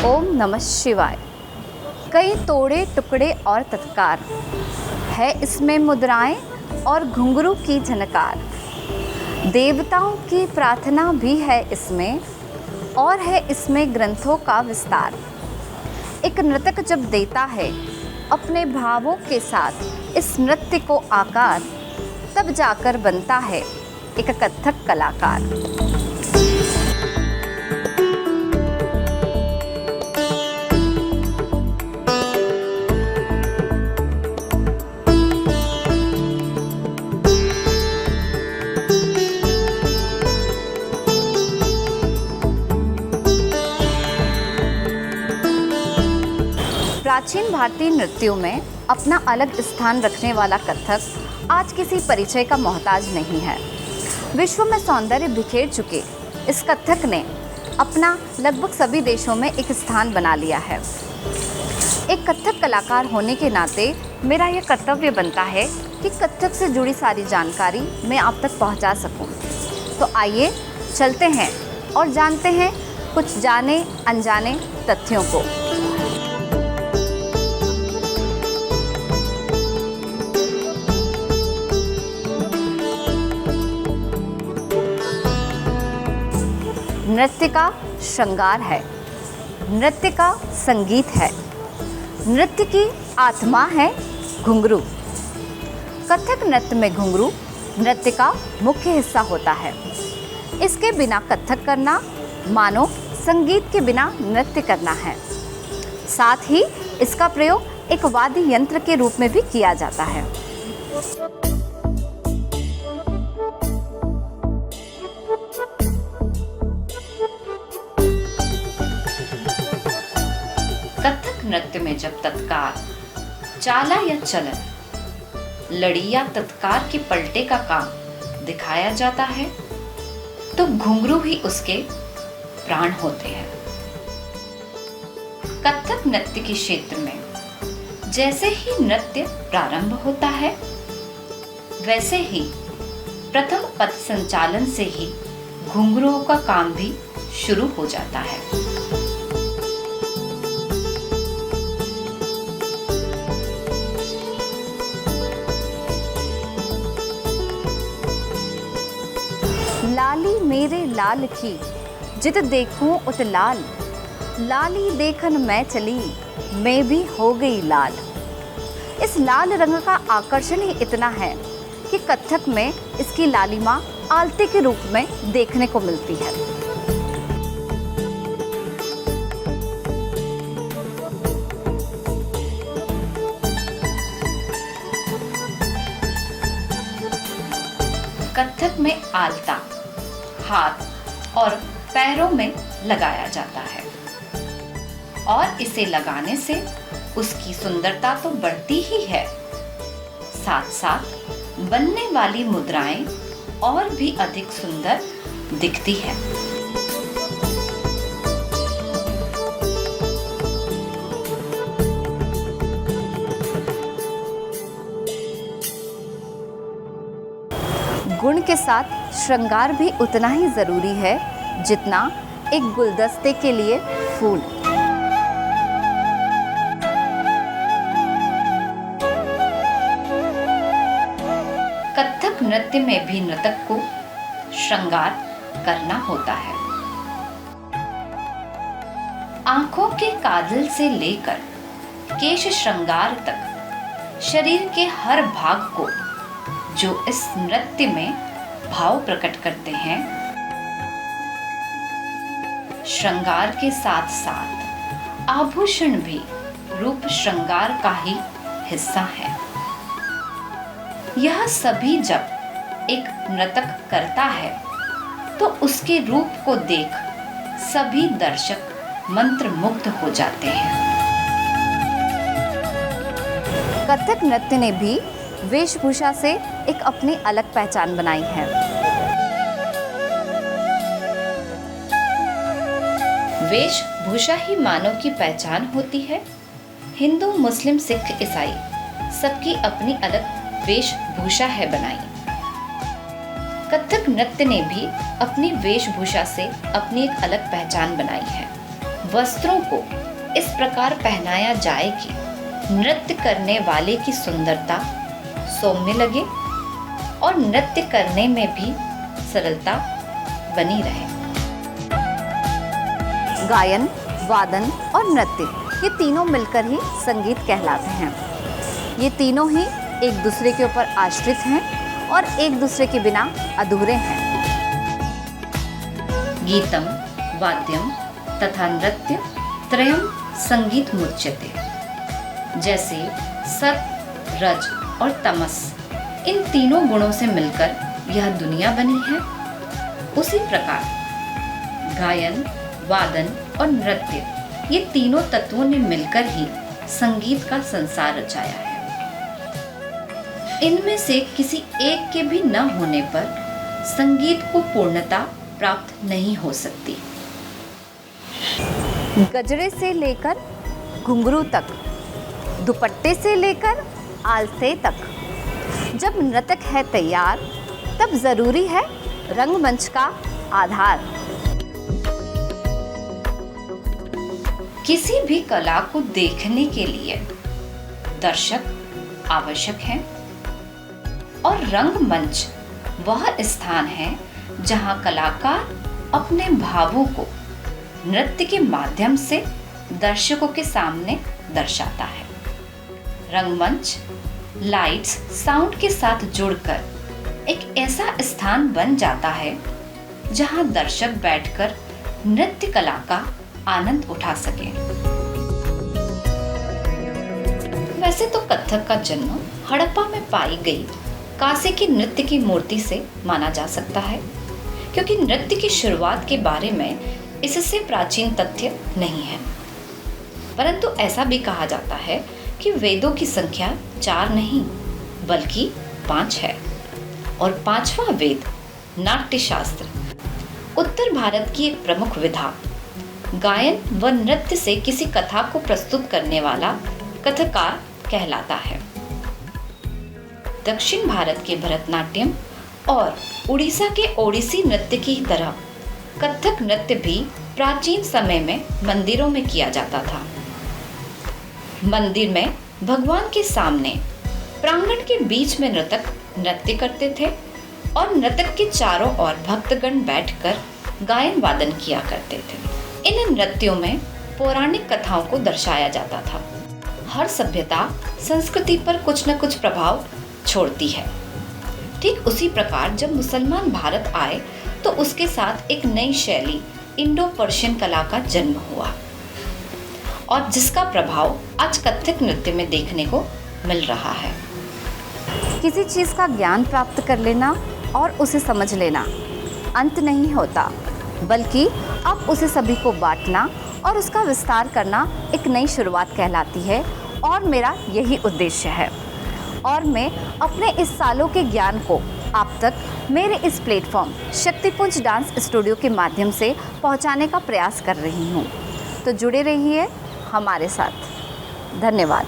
ओम नमः शिवाय। कई तोड़े टुकड़े और तत्कार है इसमें मुद्राएं और घुंघरू की झनकार। देवताओं की प्रार्थना भी है इसमें और है इसमें ग्रंथों का विस्तार। एक नर्तक जब देता है अपने भावों के साथ इस नृत्य को आकार, तब जाकर बनता है एक कथक कलाकार। प्राचीन भारतीय नृत्यों में अपना अलग स्थान रखने वाला कथक आज किसी परिचय का मोहताज नहीं है। विश्व में सौंदर्य बिखेर चुके इस कथक ने अपना लगभग सभी देशों में एक स्थान बना लिया है। एक कथक कलाकार होने के नाते मेरा यह कर्तव्य बनता है कि कथक से जुड़ी सारी जानकारी मैं आप तक पहुंचा सकूं। तो आइए चलते हैं और जानते हैं कुछ जाने अनजाने तथ्यों को। नृत्य का श्रृंगार है, नृत्य का संगीत है, नृत्य की आत्मा है घुंघरू। कथक नृत्य में घुंघरू नृत्य का मुख्य हिस्सा होता है। इसके बिना कथक करना मानो संगीत के बिना नृत्य करना है। साथ ही इसका प्रयोग एक वाद्य यंत्र के रूप में भी किया जाता है। कथक नृत्य में जब तत्कार, चाला या चलन, लड़ी या तत्कार के पलटे का काम दिखाया जाता है तो घुंघरू ही उसके प्राण होते हैं। कथक नृत्य के क्षेत्र में जैसे ही नृत्य प्रारंभ होता है, वैसे ही प्रथम पथ संचालन से ही घुंघरुओं का काम भी शुरू हो जाता है। लाली मेरे लाल की जित देखूं उत लाल, लाली देखन मैं चली मैं भी हो गई लाल। इस लाल रंग का आकर्षण ही इतना है कि कथक में इसकी लालिमा आलते के रूप में देखने को मिलती है। कथक में आलता हाथ और पैरों में लगाया जाता है और इसे लगाने से उसकी सुंदरता तो बढ़ती ही है, साथ साथ बनने वाली मुद्राएं और भी अधिक सुंदर दिखती है। गुण के साथ श्रृंगार भी उतना ही जरूरी है जितना एक गुलदस्ते के लिए फूल। कथक नृत्य में भी नर्तक को श्रृंगार करना होता है। आंखों के काजल से लेकर केश श्रृंगार तक शरीर के हर भाग को जो इस नृत्य में भाव प्रकट करते हैं, श्रृंगार के साथ साथ आभूषण भी रूप श्रृंगार का ही हिस्सा है। यह सभी जब एक नर्तक करता है तो उसके रूप को देख सभी दर्शक मंत्रमुग्ध हो जाते हैं। कथक नृत्य ने भी वेशभूषा से एक अपनी अलग पहचान बनाई है। वेशभूषा ही मानव की पहचान होती है। हिंदू, मुस्लिम, सिख, ईसाई सबकी अपनी अलग वेशभूषा है बनाई। कथक नृत्य ने भी अपनी वेशभूषा से अपनी एक अलग पहचान बनाई है। वस्त्रों को इस प्रकार पहनाया जाए कि नृत्य करने वाले की सुंदरता सौम्य लगे और नृत्य करने में भी सरलता बनी रहे। गायन, वादन और नृत्य ये तीनों मिलकर ही संगीत कहलाते हैं। ये तीनों ही एक दूसरे के ऊपर आश्रित हैं और एक दूसरे के बिना अधूरे हैं। गीतम, वाद्यम तथा नृत्य त्रयम संगीत मुच्यते। जैसे सत, रज और तमस इन तीनों गुणों से मिलकर यह दुनिया बनी है, उसी प्रकार गायन, वादन और नृत्य ये तीनों तत्वों ने मिलकर ही संगीत का संसार रचाया है। इनमें से किसी एक के भी न होने पर संगीत को पूर्णता प्राप्त नहीं हो सकती। गजरे से लेकर घुंघरू तक, दुपट्टे से लेकर आलसे तक, जब नर्तक है तैयार तब जरूरी है रंगमंच का आधार। किसी भी कला को देखने के लिए दर्शक आवश्यक हैं और रंगमंच वह स्थान है जहां कलाकार अपने भावों को नृत्य के माध्यम से दर्शकों के सामने दर्शाता है। रंगमंच लाइट्स, साउंड के साथ जुड़कर एक ऐसा स्थान बन जाता है जहां दर्शक बैठकर नृत्य कला का आनंद उठा सके। वैसे तो कथक का जन्म हड़प्पा में पाई गई कांसे की नृत्य की मूर्ति से माना जा सकता है, क्योंकि नृत्य की शुरुआत के बारे में इससे प्राचीन तथ्य नहीं है। परंतु ऐसा भी कहा जाता है कि वेदों की संख्या 4 नहीं बल्कि 5 है और 5वां वेद नाट्य शास्त्र उत्तर भारत की एक प्रमुख विधा गायन व नृत्य से किसी कथा को प्रस्तुत करने वाला कथकार कहलाता है। दक्षिण भारत के भरतनाट्यम और उड़ीसा के ओडिसी नृत्य की तरह कथक नृत्य भी प्राचीन समय में मंदिरों में किया जाता था। मंदिर में भगवान के सामने प्रांगण के बीच में नर्तक नृत्य करते थे और नर्तक के चारों ओर भक्तगण बैठकर गायन वादन किया करते थे। इन नृत्यों में पौराणिक कथाओं को दर्शाया जाता था। हर सभ्यता संस्कृति पर कुछ न कुछ प्रभाव छोड़ती है। ठीक उसी प्रकार जब मुसलमान भारत आए तो उसके साथ एक नई शैली इंडो पर्शियन कला का जन्म हुआ और जिसका प्रभाव आज कथक नृत्य में देखने को मिल रहा है। किसी चीज़ का ज्ञान प्राप्त कर लेना और उसे समझ लेना अंत नहीं होता, बल्कि अब उसे सभी को बांटना और उसका विस्तार करना एक नई शुरुआत कहलाती है और मेरा यही उद्देश्य है। और मैं अपने इस सालों के ज्ञान को आप तक मेरे इस प्लेटफॉर्म शक्तिपुंज डांस स्टूडियो के माध्यम से पहुंचाने का प्रयास कर रही हूं। तो जुड़े रहिए हमारे साथ। धन्यवाद।